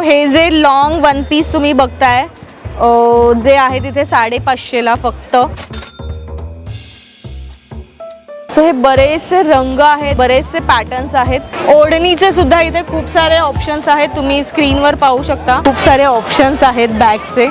हे जे long one piece तुम्ही बघताय जे आहे तिथे 550ला फक्त। सो हे बरेचसे रंग आहेत, बरेचसे पॅटर्न्स आहेत। ओढणीचे सुद्धा इथे खूप सारे ऑप्शन्स आहेत, तुम्ही स्क्रीनवर पाहू शकता। खूप सारे ऑप्शन्स आहेत बॅगचे।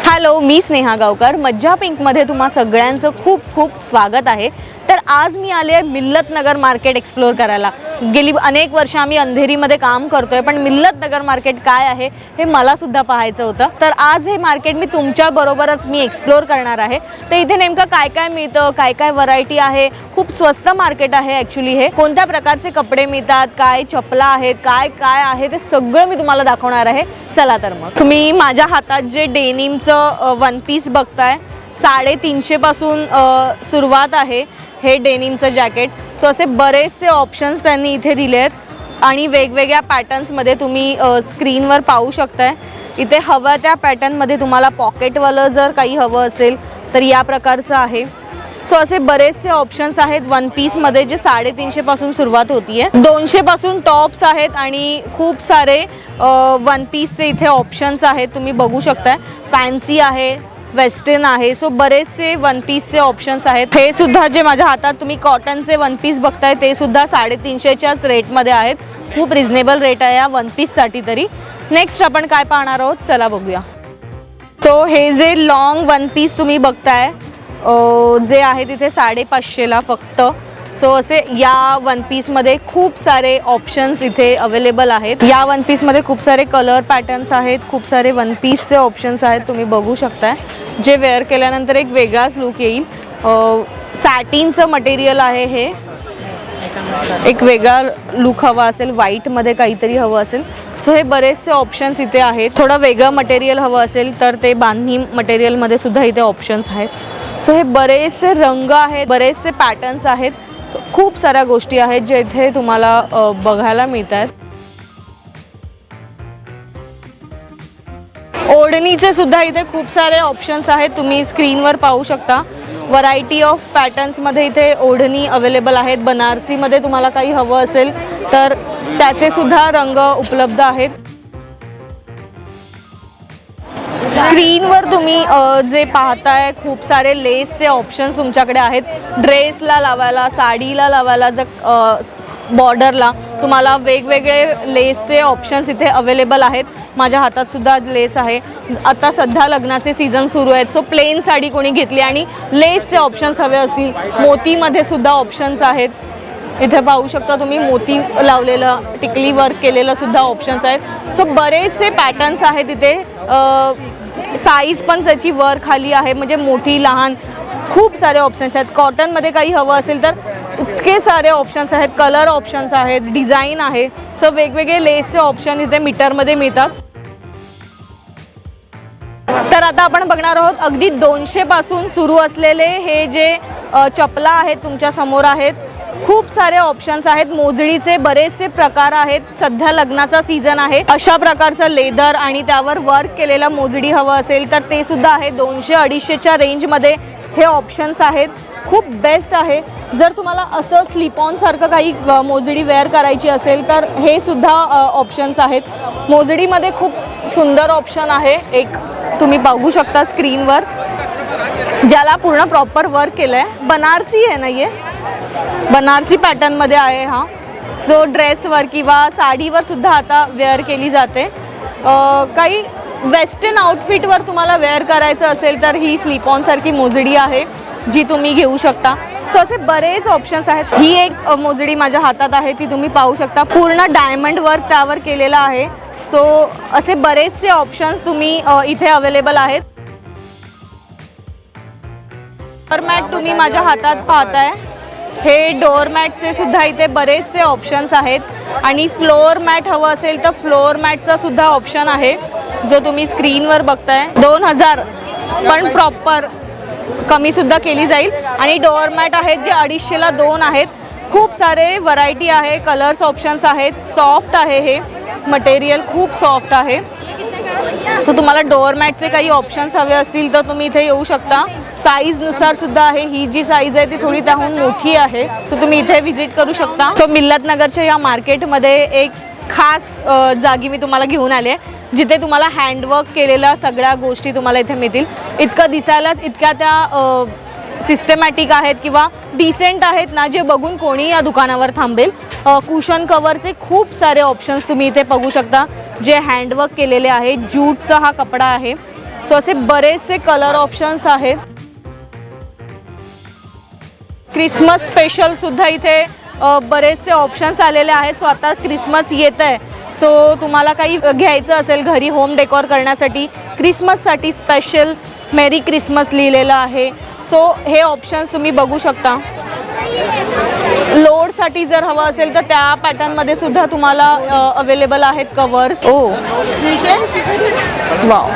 हॅलो, मी स्नेहा गावकर, मज्जा पिंकमध्ये तुम्हा सगळ्यांचं खूप खूप स्वागत आहे। तर आज मी आले आहे मिल्लत नगर मार्केट एक्सप्लोर करायला। गेली अनेक वर्ष आम्ही अंधेरीमध्ये काम करतोय, पण मिल्लत नगर मार्केट काय आहे हे मला सुद्धा पाहायचं होतं। तर आज हे मार्केट मी तुमच्या बरोबरच मी एक्सप्लोर करणार आहे। तर इथे नेमकं काय काय मिळतं, काय काय व्हरायटी आहे, खूप स्वस्त मार्केट आहे ॲक्च्युली हे। कोणत्या प्रकारचे कपडे मिळतात, काय चपला आहेत, काय काय आहे ते सगळं मी तुम्हाला दाखवणार आहे। चला तर मग तुम्ही माझ्या हातात जे डेनिमचं वन पीस बघताय, 350 पासून सुरुवात आहे हे डेनिमचं जॅकेट। सो असे बरेचसे ऑप्शन्स त्यांनी इथे दिले आहेत आणि वेगवेगळ्या पॅटर्न्समध्ये तुम्ही स्क्रीनवर पाहू शकताय। इथे हव्या त्या पॅटर्नमध्ये तुम्हाला पॉकेटवालं जर काही हवं असेल तर या प्रकारचं आहे। सो असे बरेचसे ऑप्शन्स आहेत वन पीसमध्ये जे 350 पासून सुरुवात होतीये। 200 पासून टॉप्स आहेत आणि खूप सारे वन पीसचे इथे ऑप्शन्स आहेत, तुम्ही बघू शकताय। फॅन्सी आहे, वेस्टर्न आहे, सो बरेचसे वन पीसचे ऑप्शन्स आहेत। हे सुद्धा जे माझ्या हातात तुम्ही कॉटनचे वन पीस बघताय ते सुद्धा 350च्याच रेटमध्ये आहेत। खूप रिजनेबल रेट आहे या वन पीससाठी तरी। नेक्स्ट आपण काय पाहणार आहोत, चला बघूया। सो हे जे लॉंग वन पीस तुम्ही बघताय जे आहे तिथे 550ला फक्त। सो असे या वन पीसमध्ये खूप सारे ऑप्शन्स इथे अवेलेबल आहेत। या वन पीसमध्ये खूप सारे कलर पॅटर्न्स आहेत, खूप सारे वन पीसचे ऑप्शन्स आहेत, तुम्ही बघू शकताय। जे वेअर केल्यानंतर एक वेगळाच लुक येईल। सॅटिनचं मटेरियल आहे हे, एक वेगळा लुक हवा असेल, व्हाईटमध्ये काहीतरी हवं असेल सो हे बरेचसे ऑप्शन्स इथे आहेत। थोडं वेगळं मटेरियल हवं असेल तर ते बांधणी मटेरियलमध्ये सुद्धा इथे ऑप्शन्स आहेत। सो हे बरेचसे रंग आहेत, बरेचसे पॅटर्न्स आहेत, खूप साऱ्या गोष्टी आहेत जे इथे तुम्हाला बघायला मिळतात। ओढणीचे सुद्धा इथे खूप सारे ऑप्शन्स आहेत, तुम्ही स्क्रीनवर पाहू शकता। व्हरायटी ऑफ पॅटर्न्समध्ये इथे ओढणी अवेलेबल आहेत। बनारसीमध्ये तुम्हाला काही हवं असेल तर त्याचे सुद्धा रंग उपलब्ध आहेत। स्क्रीनवर तुम्ही जे पाहताय खूप सारे लेसचे ऑप्शन्स तुमच्याकडे आहेत। ड्रेसला लावायला, साडीला लावायला, बॉर्डरला तुम्हाला वेगवेगळे लेसचे ऑप्शन्स इथे अवेलेबल आहेत। माझ्या हातात सुद्धा लेस आहे। आता सध्या लग्नाचे सीझन सुरू आहेत, सो प्लेन साडी कोणी घेतली आणि लेसचे ऑप्शन्स हवे असतील, मोतीमध्ये सुद्धा ऑप्शन्स आहेत। इथे पाहू शकता तुम्ही मोती लावलेलं, टिकली वर्क केलेलं सुद्धा ऑप्शन्स आहेत। सो बरेचसे पॅटर्न्स आहेत इथे। साईज पण त्याची वर खाली आहे, म्हणजे मोठी लहान खूप सारे ऑप्शन्स आहेत। कॉटनमध्ये काही हवं असेल तर इतके सारे ऑप्शन्स आहेत, कलर ऑप्शन्स आहेत, डिझाईन आहे। सो वेगवेगळे लेसचे ऑप्शन इथे मीटरमध्ये मिळतात। तर आता आपण बघणार आहोत अगदी 200 पासून सुरू असलेले हे जे चपला आहेत तुमच्या समोर आहेत। खूप सारे ऑप्शन्स आहेत, मोजडीचे बरेचसे प्रकार आहेत। सध्या लग्नाचा सीझन आहे, अशा प्रकारचं लेदर आणि त्यावर वर्क केलेलं मोजडी हवं असेल तर ते सुद्धा आहे। 200-250च्या रेंजमध्ये हे ऑप्शन्स आहेत, खूप बेस्ट आहे। जर तुम्हाला असं स्लिप ऑन सारखं काही मोजडी वेअर करायची असेल तर हे सुद्धा ऑप्शन्स आहेत। मोजडीमध्ये खूप सुंदर ऑप्शन आहे, एक तुम्ही बघू शकता स्क्रीनवर, ज्याला पूर्ण प्रॉपर वर्क केलं आहे। बनारसी आहे ना, ये बनारसी पॅटर्नमध्ये आहे हा, जो ड्रेसवर किंवा साडीवर सुद्धा आता वेअर केली जाते। काही वेस्टर्न आउटफिटवर तुम्हाला वेअर करायचं असेल तर ही स्लिप ऑन सारखी मोजडी आहे जी तुम्ही घेऊ शकता। सो असे बरेच ऑप्शन्स आहेत। ही एक मोजडी माझ्या हातात आहे, ती तुम्ही पाहू शकता, पूर्ण डायमंड वर्क त्यावर केलेलं आहे। सो असे बरेचसे ऑप्शन्स तुम्ही इथे अवेलेबल आहेत। डोअरमॅट तुम्ही माझ्या हातात पाहताय, हे डोअरमॅटचे सुद्धा इथे बरेचसे ऑप्शन्स आहेत आणि फ्लोअर मॅट हवं असेल तर फ्लोअर मॅटचा सुद्धा ऑप्शन आहे जो तुम्ही स्क्रीनवर बघताय। 2000 पण प्रॉपर कमी सुद्धा केली जाईल आणि डोअरमॅट आहेत जे 250ला 2 आहेत। खूप सारे व्हरायटी आहे, कलर्स ऑप्शन्स आहेत। सॉफ्ट आहे हे मटेरियल, खूप सॉफ्ट आहे। सो तुम्हाला डोअरमॅटचे काही ऑप्शन्स हवे असतील तर तुम्ही इथे येऊ शकता। साईजनुसार सुद्धा आहे, ही जी साईज आहे ती थोडी त्याहून मोठी आहे, सो तुम्ही इथे व्हिजिट करू शकता। सो मिल्लत नगरच्या या मार्केटमध्ये एक खास जागी मी तुम्हाला घेऊन आले आहे। जिथे तुम्हाला हँडवर्क केलेल्या सगळ्या गोष्टी तुम्हाला इथे मिळतील. इतकं दिसायलाच इतक्या त्या सिस्टमॅटिक आहेत किंवा डिसेंट आहेत ना, जे बघून कोणी या दुकानावर थांबेल. कुशन कवरचे खूप सारे ऑप्शन्स तुम्ही इथे बघू शकता जे हँडवर्क केलेले आहे. ज्यूटचा हा कपडा आहे. सो असे बरेचसे कलर ऑप्शन्स आहेत. क्रिसमस स्पेशल सुद्धा इथे बरेचसे ऑप्शन्स आलेले आहेत. सो आता क्रिसमस येत आहे, सो तुम्हाला काही घ्यायचं असेल घरी होम डेकोर करण्यासाठी, क्रिसमससाठी स्पेशल मेरी क्रिसमस लिहिलेलं आहे. सो हे ऑप्शन्स तुम्ही बघू शकता. लोडसाठी जर हवं असेल तर त्या पॅटर्नमध्ये सुद्धा तुम्हाला अवेलेबल आहेत कवर्स. वाव,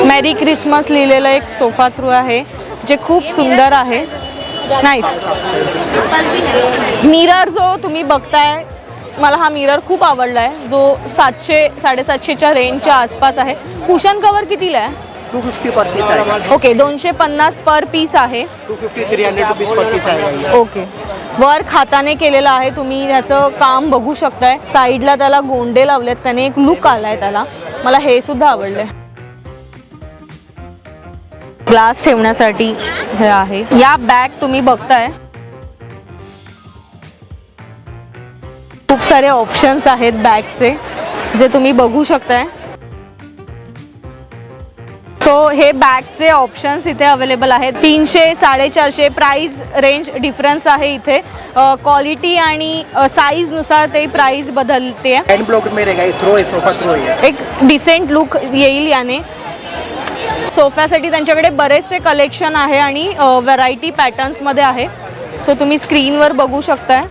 मेरी क्रिसमस लिहिलेलं एक सोफा थ्रू आहे जे खूप सुंदर आहे. नाईस. मिरर जो तुम्ही बघताय, मला हा मिरर खूप आवडला आहे, जो 700-750च्या रेंजच्या आसपास आहे. कुशन कवर कितीला आहे? 250 पर पीस आहे. ओके, 250 पर पीस आहे. 250-300 रुपीस पर पीस आहे. ओके. वर्क हाताने केलेलं आहे. तुम्ही ह्याचं काम बघू शकताय. साईडला त्याला गोंडे लावलेत, त्याने एक लुक आलाय त्याला. मला हे सुद्धा आवडले. ग्लास ठेवण्यासाठी हे आहे. या बॅग तुम्ही बघताय, खूप सारे ऑप्शन्स आहेत बॅगचे जे तुम्ही बघू शकताय. सो हे बॅगचे ऑप्शन्स इथे अवेलेबल आहेत. 300-450 प्राइस रेंज डिफरन्स आहे इथे. क्वालिटी आणि साईजनुसार ते प्राइस बदलते. हँड ब्लॉक में रहेगा, थ्रो है, सोफा थ्रो है. एक डिसेंट लुक येईल याने. सोफ्यासाठी त्यांच्याकडे बरेचसे कलेक्शन आहे आणि व्हरायटी पॅटर्न्समध्ये आहे. सो तुम्ही स्क्रीनवर बघू शकताय.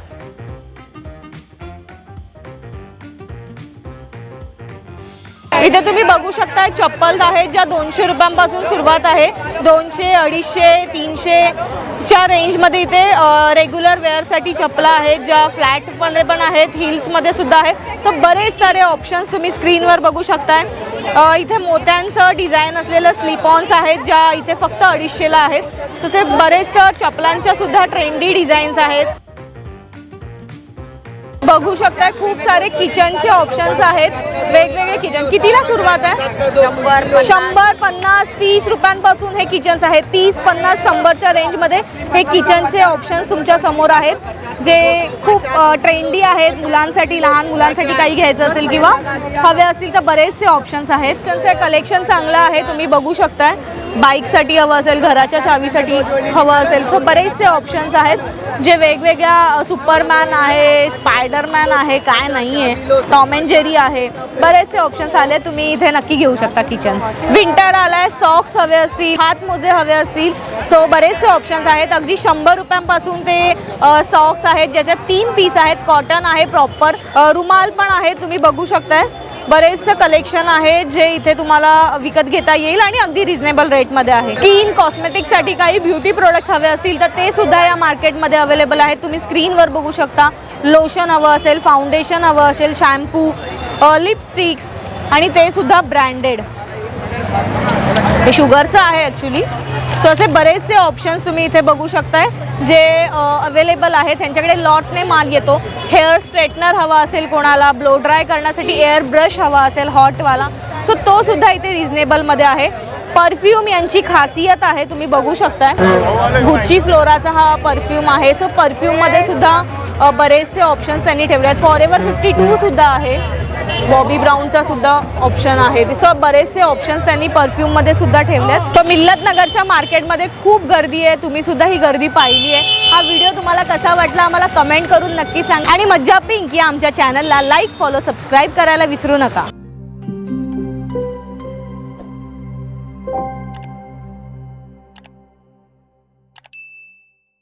इथे तुम्ही बघू शकता चप्पल आहेत ज्या 200 रुपयांपासून सुरुवात आहे. 200, 250, 300च्या रेंजमध्ये इथे रेग्युलर वेअरसाठी चप्पला आहेत, ज्या फ्लॅटमध्ये पण आहेत, हिल्समध्ये सुद्धा आहे. सो बरेच सारे ऑप्शन्स तुम्ही स्क्रीनवर बघू शकताय. इथे मोत्यांचं डिझाईन असलेलं स्लिपॉन्स आहेत ज्या इथे फक्त 250ला आहेत. सो ते बरेच चपलांच्या सुद्धा ट्रेंडी डिझाईन्स आहेत. बघू शकता खूप सारे किचनचे ऑप्शन्स आहेत. वेगवेगळे किचन कितीला सुरुवात आहे? 100, 50, 30 रुपयांपासून हे किचन्स आहेत. 30, 50, 100च्या रेंजमध्ये हे किचनचे ऑप्शन्स तुमच्या समोर आहेत जे खूप ट्रेंडी आहेत. मुलांसाठी, लहान मुलांसाठी काही घ्यायचं असेल किंवा हवे असतील तर बरेचसे ऑप्शन्स आहेत. त्यांचे कलेक्शन चांगलं आहे, तुम्ही बघू शकताय. बाईकसाठी हवं असेल, घराच्या चावीसाठी हवं असेल, सो बरेचसे ऑप्शन्स आहेत जे वेगवेगळ्या. सुपरमॅन आहे, स्पायडरमॅन आहे, काय नाही आहे, टॉम अँड जेरी आहे, बरेचसे ऑप्शन्स आले. तुम्ही इथे नक्की घेऊ शकता किचन्स. विंटर आलाय, सॉक्स हवे असतील, हातमोजे हवे असतील, सो बरेचसे ऑप्शन्स आहेत. अगदी 100 रुपयांपासून ते सॉक्स आहेत ज्याच्यात 3 पीस आहेत. कॉटन आहे प्रॉपर, रुमाल पण आहे, तुम्ही बघू शकताय. बरेचसं कलेक्शन आहे जे इथे तुम्हाला विकत घेता येईल आणि अगदी रिझनेबल रेटमध्ये आहे. स्किन कॉस्मेटिक्ससाठी काही ब्युटी प्रोडक्ट्स हवे असतील तर ते सुद्धा या मार्केटमध्ये अवेलेबल आहेत. तुम्ही स्क्रीनवर बघू शकता. लोशन हवं असेल, फाउंडेशन हवं असेल, शॅम्पू, लिपस्टिक्स आणि ते सुद्धा ब्रँडेड. हे शुगरचं आहे ॲक्च्युली. सो असे बरेचसे ऑप्शन्स तुम्ही इथे बघू शकताय जे अवेलेबल आहेत. त्यांच्याकडे लॉटने माल येतो. हेअर स्ट्रेटनर हवा असेल कोणाला, ब्लो ड्राय करण्यासाठी एअर ब्रश हवा असेल हॉटवाला, सो तो सुद्धा इथे रिझनेबलमध्ये आहे. परफ्यूम यांची खासियत आहे, तुम्ही बघू शकताय. गुच्ची फ्लोराचा हा परफ्यूम आहे. सो परफ्यूममध्ये सुद्धा बरेचसे ऑप्शन्स त्यांनी ठेवले आहेत. फॉरेवर 52 सुद्धा आहे. बॉबी ब्राऊनचा सुद्धा ऑप्शन आहे. सो बरेचसे ऑप्शन्स त्यांनी परफ्यूममध्ये सुद्धा ठेवले आहेत. तर मिल्लत नगरच्या मार्केटमध्ये खूप गर्दी आहे, तुम्ही सुद्धा ही गर्दी पाहिली आहे. हा व्हिडिओ तुम्हाला कसा वाटला आम्हाला कमेंट करून नक्की सांगा आणि मज्जा पिंक या आमच्या चॅनलला लाईक, फॉलो, सबस्क्राईब करायला विसरू नका.